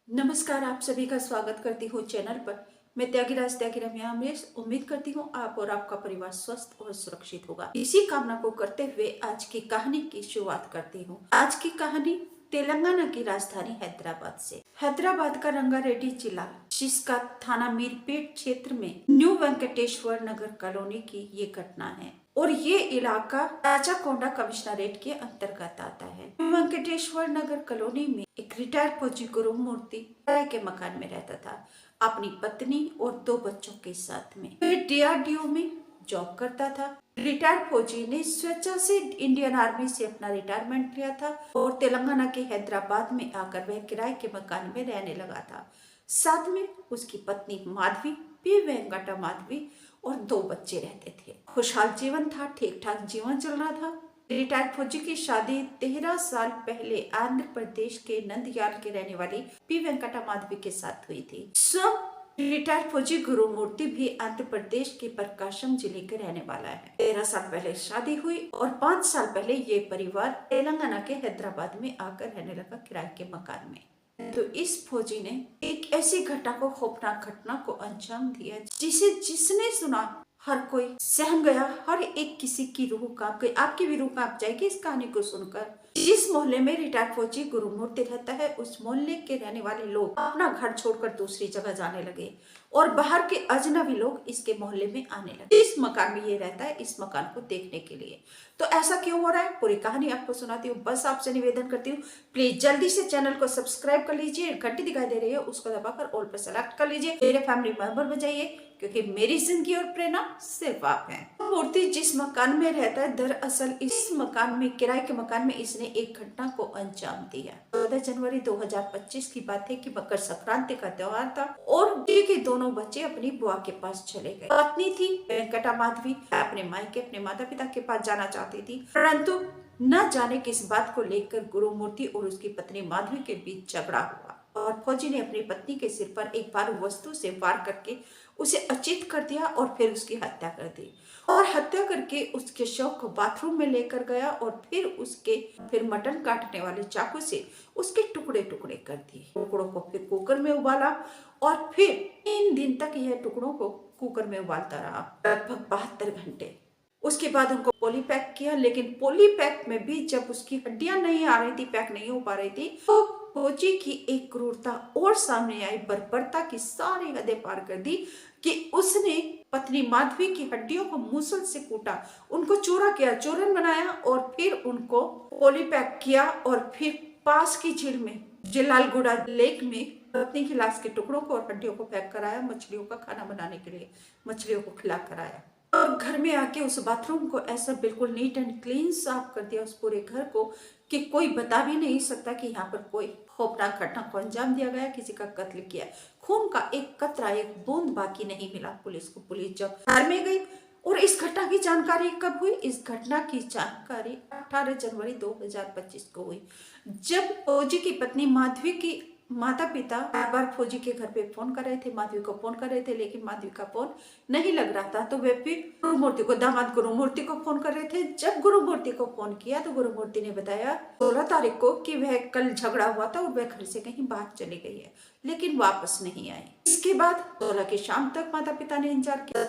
नमस्कार, आप सभी का स्वागत करती हूँ चैनल पर। मैं त्यागीराज त्यागी रम्या अमरीश उम्मीद करती हूँ आप और आपका परिवार स्वस्थ और सुरक्षित होगा। इसी कामना को करते हुए आज की कहानी की शुरुआत करती हूँ। आज की कहानी तेलंगाना की राजधानी हैदराबाद से। हैदराबाद का रंगारेड्डी जिला, जिसका थाना मीरपेट क्षेत्र में न्यू वेंकटेश्वर नगर कॉलोनी की ये घटना है और ये इलाका राजाकोंडा कमिश्नरेट के अंतर्गत आता है। वेंकटेश्वर नगर कॉलोनी में एक रिटायर्ड फौजी गुरुमूर्ति किराए के मकान में रहता था, अपनी पत्नी और 2 बच्चों के साथ में। वह डीआरडीओ में जॉब करता था। रिटायर्ड फौजी ने स्वेच्छा से इंडियन आर्मी से अपना रिटायरमेंट लिया था और तेलंगाना के हैदराबाद में आकर वह किराए के मकान में रहने लगा था। साथ में उसकी पत्नी माधवी, पी वेंकटा माधवी और 2 बच्चे रहते थे। खुशहाल जीवन था, ठीक ठाक जीवन चल रहा था। रिटायर्ड फौजी की शादी 13 साल पहले आंध्र प्रदेश के नंदयाल के रहने वाली पी वेंकटा माधवी के साथ हुई थी। रिटायर्ड फौजी गुरुमूर्ति भी आंध्र प्रदेश के प्रकाशम जिले के रहने वाला है। 13 साल पहले शादी हुई और 5 साल पहले ये परिवार तेलंगाना के हैदराबाद में आकर रहने लगा किराए के मकान में। तो इस फौजी ने एक ऐसी घटना को, खौफनाक घटना को अंजाम दिया जिसे जिसने सुना हर कोई सहम गया। हर एक किसी की रूह कांप गई। आपकी भी रूह कांप जाएगी इस कहानी को सुनकर। जिस मोहल्ले में रिटायर्ड फौजी गुरुमूर्ति रहता है, उस मोहल्ले के रहने वाले लोग अपना घर छोड़कर दूसरी जगह जाने लगे और बाहर के अजनबी लोग इसके मोहल्ले में आने लगे। इस मकान में ये रहता है, इस मकान को देखने के लिए। तो ऐसा क्यों हो रहा है, पूरी कहानी आपको सुनाती हूँ। बस आपसे निवेदन करती हूँ, प्लीज जल्दी से चैनल को सब्सक्राइब कर लीजिए। घंटी दिखाई दे रही है, उसको दबाकर ऑल पर सेलेक्ट कर लीजिए। मेरे फैमिली मेंबर बन जाइए, क्योंकि मेरी जिंदगी और प्रेरणा सिर्फ आप हैं। मूर्ति जिस मकान में रहता है, दरअसल इस मकान में, किराए के मकान में, इसने एक घटना को अंजाम दिया। 14 जनवरी 2025 की बात है कि मकर संक्रांति का त्योहार था और के दोनों बच्चे अपनी बुआ के पास चले गए। पत्नी थी वेंकटा माधवी, अपने मायके, अपने माता पिता के पास जाना चाहती थी, परंतु न जाने किस बात को लेकर गुरुमूर्ति और उसकी पत्नी माधवी के बीच झगड़ा हुआ और फौजी ने अपनी पत्नी के सिर पर एक भारी वस्तु से वार करके उसे अचेत कर दिया और फिर उसकी हत्या कर दी और हत्या करके उसके शव को बाथरूम में लेकर गया और फिर मटन काटने वाले चाकू से उसके टुकड़े टुकड़े कर दिए। टुकड़ों को फिर कुकर में उबाला और फिर 3 दिन तक यह टुकड़ों को कुकर में उबालता रहा, लगभग 72 घंटे। उसके बाद उनको पोली पैक किया, लेकिन पोली पैक में भी जब उसकी हड्डियां नहीं आ रही थी, पैक नहीं हो पा रही थी, तो फौजी की एक क्रूरता और सामने आई, बर्बरता की सारी हदें पार कर दी कि उसने पत्नी माधवी की हड्डियों को मूसल से कूटा, उनको चूरा किया, चूरन बनाया और फिर उनको पोली पैक किया और फिर पास की झील में, जलालगुड़ा लेक में पत्नी की लाश के टुकड़ों को और हड्डियों को पैक कराया, मछलियों का खाना बनाने के लिए मछलियों को खिला कराया। और घर में आके उस बाथरूम को ऐसा बिल्कुल नीट एंड क्लीन साफ कर दिया, उस पूरे घर को, कि कोई बता भी नहीं सकता कि यहाँ पर कोई खौफनाक घटना को अंजाम दिया गया, किसी का कत्ल किया। खून का एक कतरा, एक बूंद बाकी नहीं मिला पुलिस को। पुलिस जब घर में गई, और इस घटना की जानकारी कब हुई? इस घटना की जानकारी 18 जनवरी 2025 को हुई, जब फौजी की पत्नी माधवी की माता पिता बार बार फौजी के घर पे फोन कर रहे थे, माधवी को फोन कर रहे थे, लेकिन माधवी का फोन नहीं लग रहा था। तो वे फिर गुरुमूर्ति को, दामाद गुरुमूर्ति को फोन कर रहे थे। जब गुरुमूर्ति को फोन किया तो गुरुमूर्ति ने बताया 16 तारीख को कि वह कल झगड़ा हुआ था और वह घर से कहीं बाहर चली गई है, लेकिन वापस नहीं आई। इसके बाद 16 की शाम तक माता पिता ने इंतजार किया,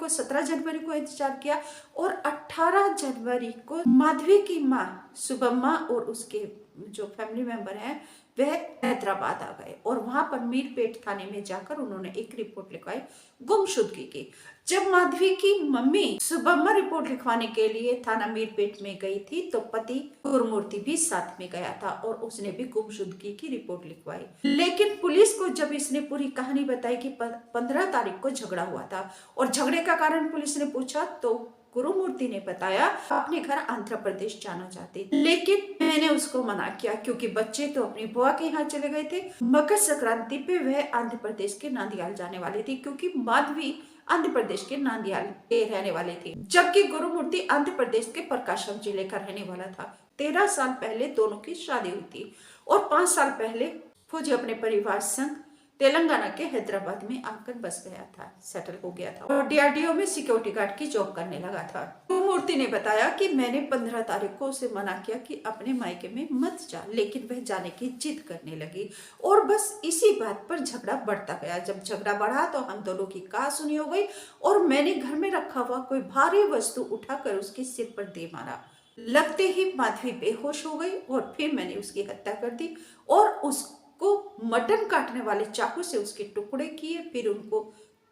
17 जनवरी को इंतजार किया और 18 जनवरी को माधवी की माँ सुबम्मा और उसके जो फैमिली मेंबर हैं वह हैदराबाद आ गए और वहां पर मीरपेट थाने में जाकर उन्होंने एक रिपोर्ट लिखवाई, गुमशुदगी की। जब माधवी की मम्मी सुबम्मा रिपोर्ट लिखवाने के लिए थाना मीरपेट में गई थी, तो पति गुरुमूर्ति भी साथ में गया था और उसने भी गुमशुदगी की रिपोर्ट लिखवाई। लेकिन पुलिस को जब इसने पूरी कहानी बताई कि 15 तारीख को झगड़ा हुआ था और झगड़े का कारण पुलिस ने पूछा, तो गुरुमूर्ति ने बताया अपने घर आंध्र प्रदेश जाना चाहते, लेकिन मैंने उसको मना किया क्योंकि बच्चे तो अपनी बुआ के यहाँ चले गए थे। मकर संक्रांति पे वह आंध्र प्रदेश के नांदियाल जाने वाले थे, क्योंकि माधवी आंध्र प्रदेश के नांदियाल के रहने वाले थे, जबकि गुरुमूर्ति आंध्र प्रदेश के प्रकाशम जिले का रहने वाला था। 13 साल पहले दोनों की शादी हुई थी और 5 साल पहले फौजी अपने परिवार संग तेलंगाना के हैदराबाद में आकर बस गया था, सेटल हो गया था और डीआरडीओ में सिक्योरिटी गार्ड की जॉब करने लगा था। मूर्ति ने बताया कि मैंने 15 तारीख को उसे मना किया कि अपने मायके में मत जा, लेकिन वह जाने की जिद करने लगी और बस इसी बात पर झगड़ा बढ़ता गया। जब झगड़ा बढ़ा तो हम दोनों की कहासुनी हो गई और मैंने घर में रखा हुआ कोई भारी वस्तु उठाकर उसके सिर पर दे मारा। लगते ही माधवी बेहोश हो गई और फिर मैंने उसकी हत्या कर दी और उसको मटन काटने वाले चाकू से उसके टुकड़े किए। फिर उनको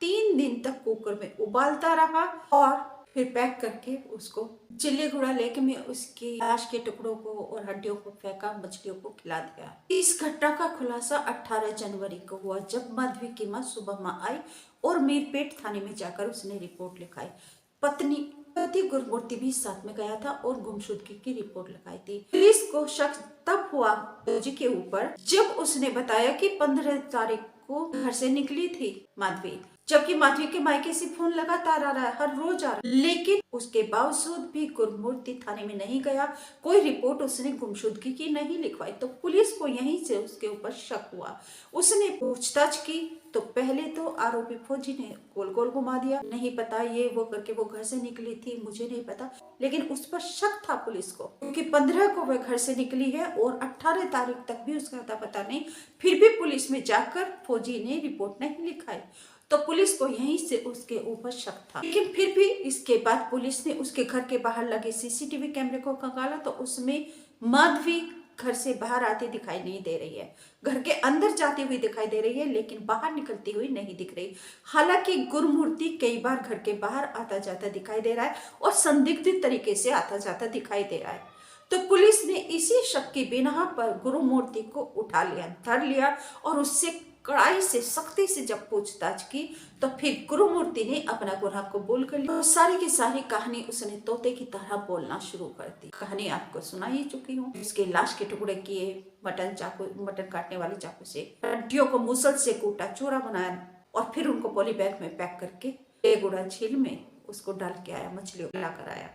3 दिन तक कुकर में उबालता रहा और फिर पैक करके उसको चिल्लीगुड़ा लेके में उसकी लाश के टुकड़ों को और हड्डियों को फेंका, मछलियों को खिला दिया। इस घटना का खुलासा 18 जनवरी को हुआ, जब माधवी की मां सुबह मां आई और मीरपेट थाने में जाकर उसने रिपोर्ट लिखाई। पति गुरमूर्ति भी साथ में गया था और गुमशुदगी की रिपोर्ट लगाई थी। पुलिस को शक तब हुआ फौजी के ऊपर जब उसने बताया कि 15 तारीख को घर से निकली थी माधवी, जबकि माधवी के मायके से फोन लगातार आ रहा है, हर रोज आ रहा है, लेकिन उसके बावजूद भी गुरमूर्ति थाने में नहीं गया। कोई रिपोर्ट उसने गुमशुदगी की नहीं लिखवाई, तो पुलिस को यहीं से उसके ऊपर शक हुआ। उसने पूछताछ की तो पहले तो आरोपी फौजी ने गोल गोल घुमा दिया, नहीं पता ये वो करके वो घर से निकली थी, मुझे नहीं पता, लेकिन उस पर शक था पुलिस को, क्योंकि 15 को वह घर से निकली है और 18 तारीख तक भी उसका अता पता नहीं। फिर भी पुलिस में जाकर फौजी ने रिपोर्ट नहीं लिखाई, तो पुलिस को यहीं से उसके ऊपर शक था। लेकिन फिर भी इसके बाद पुलिस ने उसके घर के बाहर लगे सीसीटीवी कैमरे को खंगाला तो उसमें माधवी घर से बाहर आती दिखाई नहीं दे रही है, घर के अंदर जाती हुई दिखाई दे रही है, लेकिन बाहर निकलती हुई नहीं दिख रही। हालांकि गुरमूर्ति कई बार घर के बाहर आता जाता दिखाई दे रहा है और संदिग्ध तरीके से आता जाता दिखाई दे रहा है। तो पुलिस ने इसी शक की बिना पर गुरमूर्ति को उठा लिया, धर लिया और उससे कड़ाई से सख्ती से जब पूछताछ की तो फिर गुरुमूर्ति ने अपना गुनाह कबूल कर लिया। सारी की सारी कहानी उसने तोते की तरह बोलना शुरू कर दी। कहानी आपको सुना ही चुकी हूँ। उसके लाश के टुकड़े किए, मटन काटने वाले चाकू से, हड्डियों को मुसल से कूटा, चूरा बनाया और फिर उनको पॉली बैग में पैक करके बेगुड़ा झील में उसको डाल के आया, मछलियों को लाकर आया।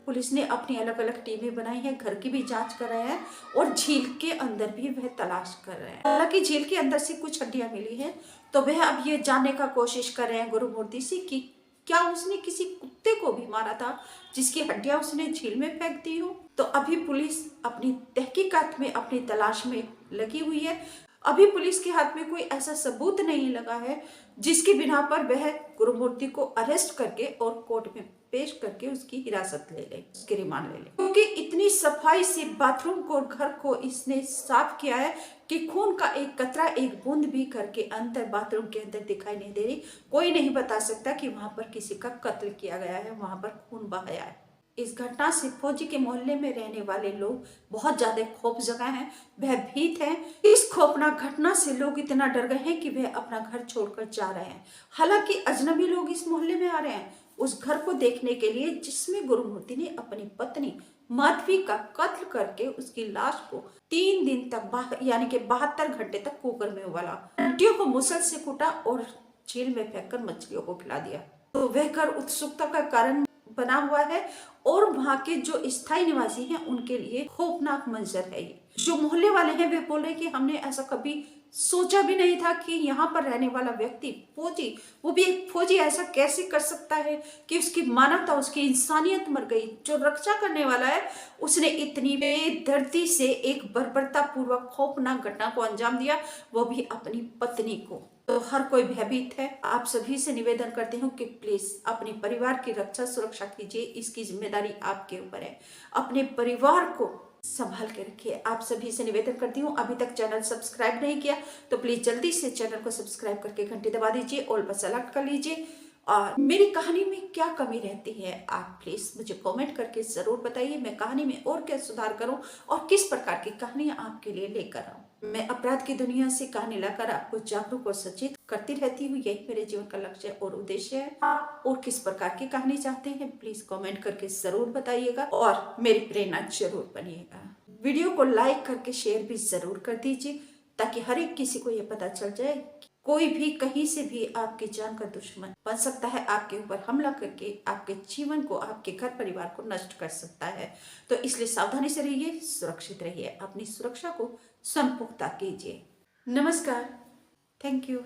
पुलिस ने अपनी अलग अलग टीमें बनाई हैं, घर की भी जांच कर रहे हैं और झील के अंदर भी वह तलाश कर रहे हैं। हालांकि झील के अंदर से कुछ हड्डियां मिली हैं, तो वह अब ये जानने का कोशिश कर रहे हैं गुरुमूर्ति से कि क्या उसने किसी कुत्ते को भी मारा था जिसकी हड्डियां उसने झील में फेंक दी हो। तो अभी पुलिस अपनी तहकीकात में, अपनी तलाश में लगी हुई है। अभी पुलिस के हाथ में कोई ऐसा सबूत नहीं लगा है जिसकी बिना पर वह गुरुमूर्ति को अरेस्ट करके और कोर्ट में पेश करके उसकी हिरासत ले ले, उसकी रिमांड ले ले, क्योंकि इतनी सफाई से बाथरूम को और घर को इसने साफ किया है कि खून का एक कतरा, एक बूंद भी घर के अंदर, बाथरूम के अंदर दिखाई नहीं दे रही। कोई नहीं बता सकता कि वहां पर किसी का कत्ल किया गया है, वहां पर खून बहाया है। इस घटना से फौजी के मोहल्ले में रहने वाले लोग बहुत ज्यादा खौफ जगह हैं, भयभीत हैं। इस खौफनाक घटना से लोग इतना डर गए हैं कि वे अपना घर छोड़कर जा रहे हैं। हालांकि अजनबी लोग इस मोहल्ले में आ रहे हैं उस घर को देखने के लिए जिसमें गुरुमूर्ति ने अपनी पत्नी माधवी का कत्ल करके उसकी लाश को 3 दिन तक यानी कि 72 घंटे तक कुकर में उबाला, हड्डियों को मुसल से कूटा और झील में फेंककर मछलियों को खिला दिया। तो वह घर उत्सुकता का कारण बना हुआ है और वहां के जो स्थायी निवासी हैं उनके लिए खौफनाक मंजर है ये। जो मोहल्ले वाले हैं वे बोल रहे हैं कि हमने ऐसा कभी सोचा भी नहीं था कि यहाँ पर रहने वाला व्यक्ति फौजी, वो भी एक फौजी, ऐसा कैसे कर सकता है कि उसकी मानवता, उसकी इंसानियत मर गई। जो रक्षा करने वाला है उसने इतनी बेदर्दी से एक बर्बरता पूर्वक खौफनाक घटना को अंजाम दिया, वो भी अपनी पत्नी को। तो हर कोई भयभीत है। आप सभी से निवेदन करती हूँ कि प्लीज अपने परिवार की रक्षा सुरक्षा कीजिए, इसकी जिम्मेदारी आपके ऊपर है। अपने परिवार को संभाल के रखिए। आप सभी से निवेदन करती हूँ, अभी तक चैनल सब्सक्राइब नहीं किया तो प्लीज जल्दी से चैनल को सब्सक्राइब करके घंटी दबा दीजिए, ऑल पर सेलेक्ट कर लीजिए। और मेरी कहानी में क्या कमी रहती है आप प्लीज मुझे कमेंट करके जरूर बताइए। मैं कहानी में और क्या सुधार करूं और किस प्रकार की कहानियां आपके लिए लेकर आऊं। मैं अपराध की दुनिया से कहानी लाकर आपको जागरूक और सचेत करती रहती हूँ, यही मेरे जीवन का लक्ष्य और उद्देश्य है। आप और किस प्रकार की कहानी चाहते हैं प्लीज कमेंट करके जरूर बताइएगा और मेरी प्रेरणा जरूर बनिएगा। वीडियो को लाइक करके शेयर भी जरूर कर दीजिए ताकि हर एक किसी को ये पता चल जाए कोई भी कहीं से भी आपकी जान का दुश्मन बन सकता है, आपके ऊपर हमला करके आपके जीवन को, आपके घर परिवार को नष्ट कर सकता है। तो इसलिए सावधानी से रहिए, सुरक्षित रहिए, अपनी सुरक्षा को संपुख्ता कीजिए। नमस्कार। Thank you.